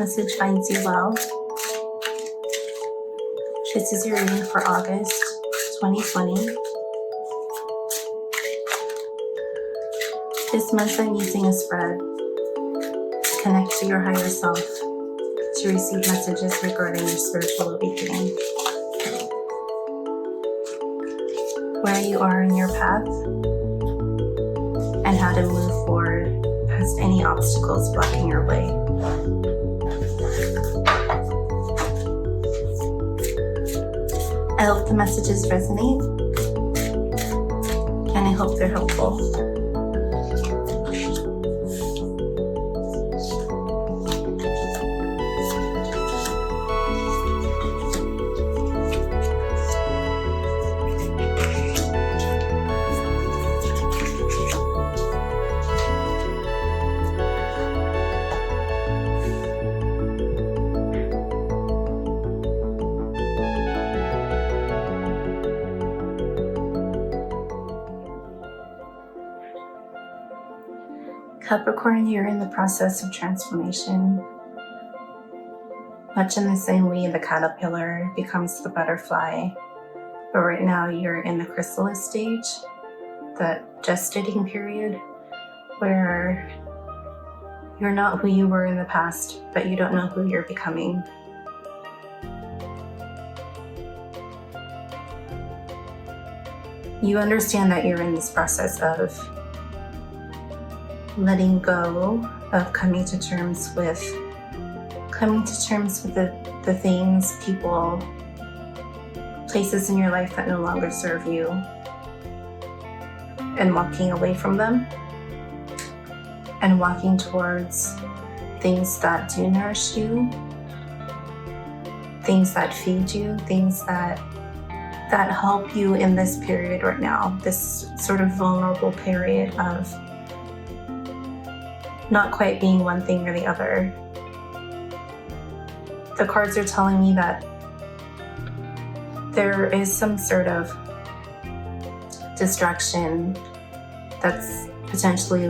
message finds you well. This is your reading for August 2020. This month I'm using a spread to connect to your higher self, to receive messages regarding your spiritual awakening, where you are in your path, and how to move forward past any obstacles blocking your way. I hope the messages resonate, and I hope they're helpful. Capricorn, you're in the process of transformation. Much in the same way the caterpillar becomes the butterfly, but right now you're in the chrysalis stage, the gestating period, where you're not who you were in the past, but you don't know who you're becoming. You understand that you're in this process of letting go, of coming to terms with the things, people, places in your life that no longer serve you, and walking away from them, and walking towards things that do nourish you, things that feed you, things that help you in this period right now, this sort of vulnerable period of not quite being one thing or the other. The cards are telling me that there is some sort of distraction that's potentially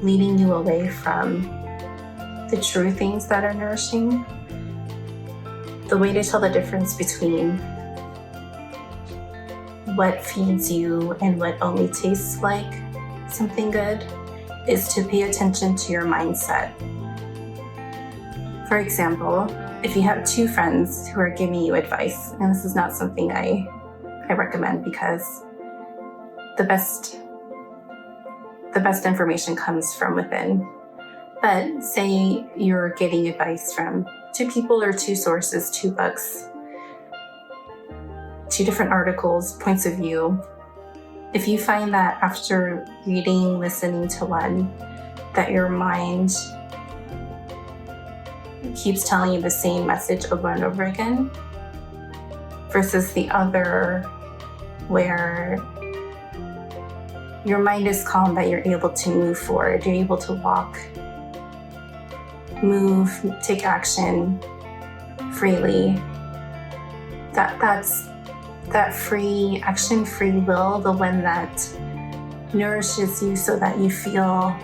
leading you away from the true things that are nourishing. The way to tell the difference between what feeds you and what only tastes like something good is to pay attention to your mindset. For example, if you have two friends who are giving you advice, and this is not something I recommend because the best information comes from within. But say you're getting advice from two people or two sources, two books, two different articles, points of view. If you find that after reading, listening to one, that your mind keeps telling you the same message over and over again, versus the other where your mind is calm, that you're able to move forward, you're able to walk, move, take action freely, that's that free action, free will, the one that nourishes you so that you feel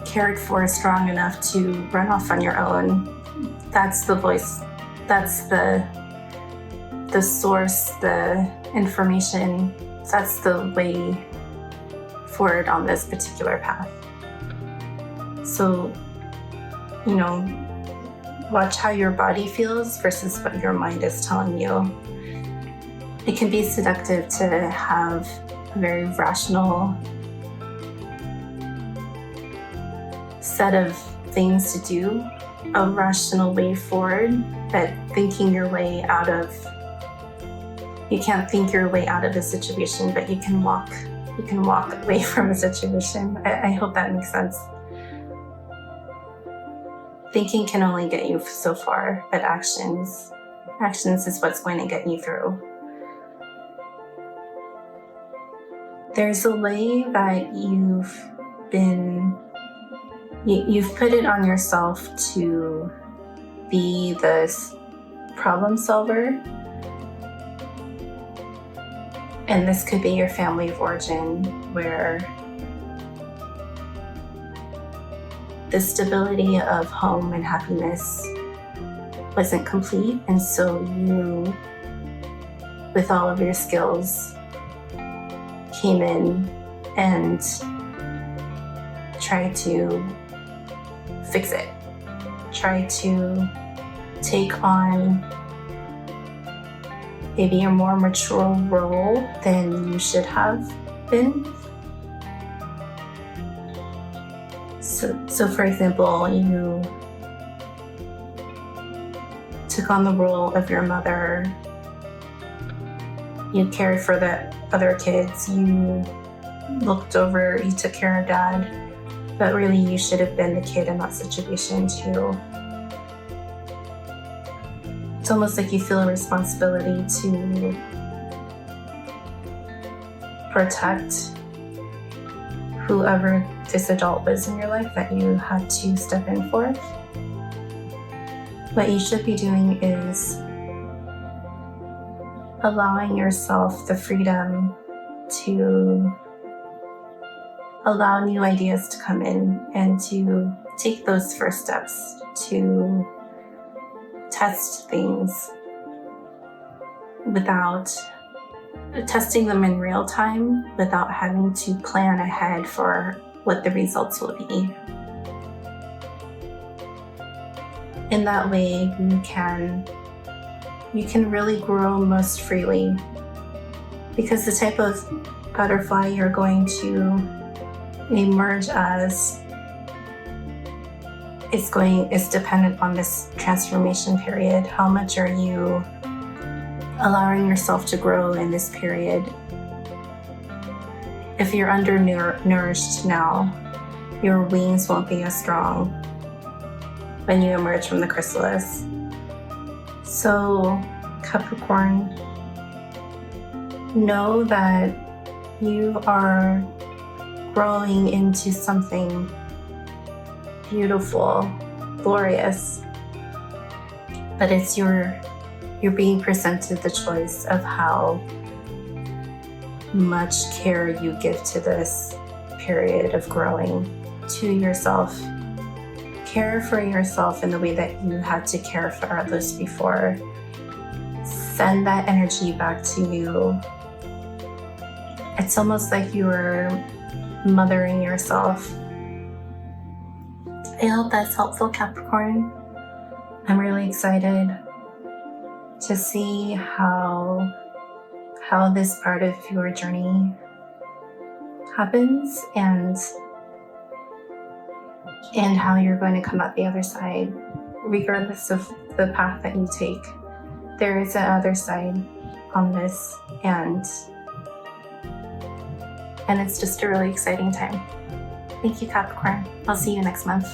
cared for, strong enough to run off on your own. That's the voice, that's the source, the information, that's the way forward on this particular path. So, watch how your body feels versus what your mind is telling you. It can be seductive to have a very rational set of things to do, a rational way forward, but thinking your way out of, you can't think your way out of a situation, but you can walk away from a situation. I hope that makes sense. Thinking can only get you so far, but actions is what's going to get you through. There's a way that you've put it on yourself to be this problem solver. And this could be your family of origin, where the stability of home and happiness wasn't complete, and so you, with all of your skills, came in and tried to fix it. Try to take on maybe a more mature role than you should have been. So for example, you took on the role of your mother, you cared for the other kids, you took care of dad, but really you should have been the kid in that situation too. It's almost like you feel a responsibility to protect whoever this adult was in your life that you had to step in for. What you should be doing is allowing yourself the freedom to allow new ideas to come in and to take those first steps to test things without testing them in real time, without having to plan ahead for what the results will be. In that way, you can really grow most freely, because the type of butterfly you're going to emerge as is dependent on this transformation period. How much are you allowing yourself to grow in this period? If you're undernourished now, your wings won't be as strong when you emerge from the chrysalis. So, Capricorn, know that you are growing into something beautiful, glorious, but you're being presented the choice of how much care you give to this period of growing to yourself. Care for yourself in the way that you had to care for others before. Send that energy back to you. It's almost like you were mothering yourself. I hope that's helpful, Capricorn. I'm really excited to see how this part of your journey happens and how you're going to come out the other side, regardless of the path that you take. There is an other side on this, and it's just a really exciting time. Thank you, Capricorn. I'll see you next month.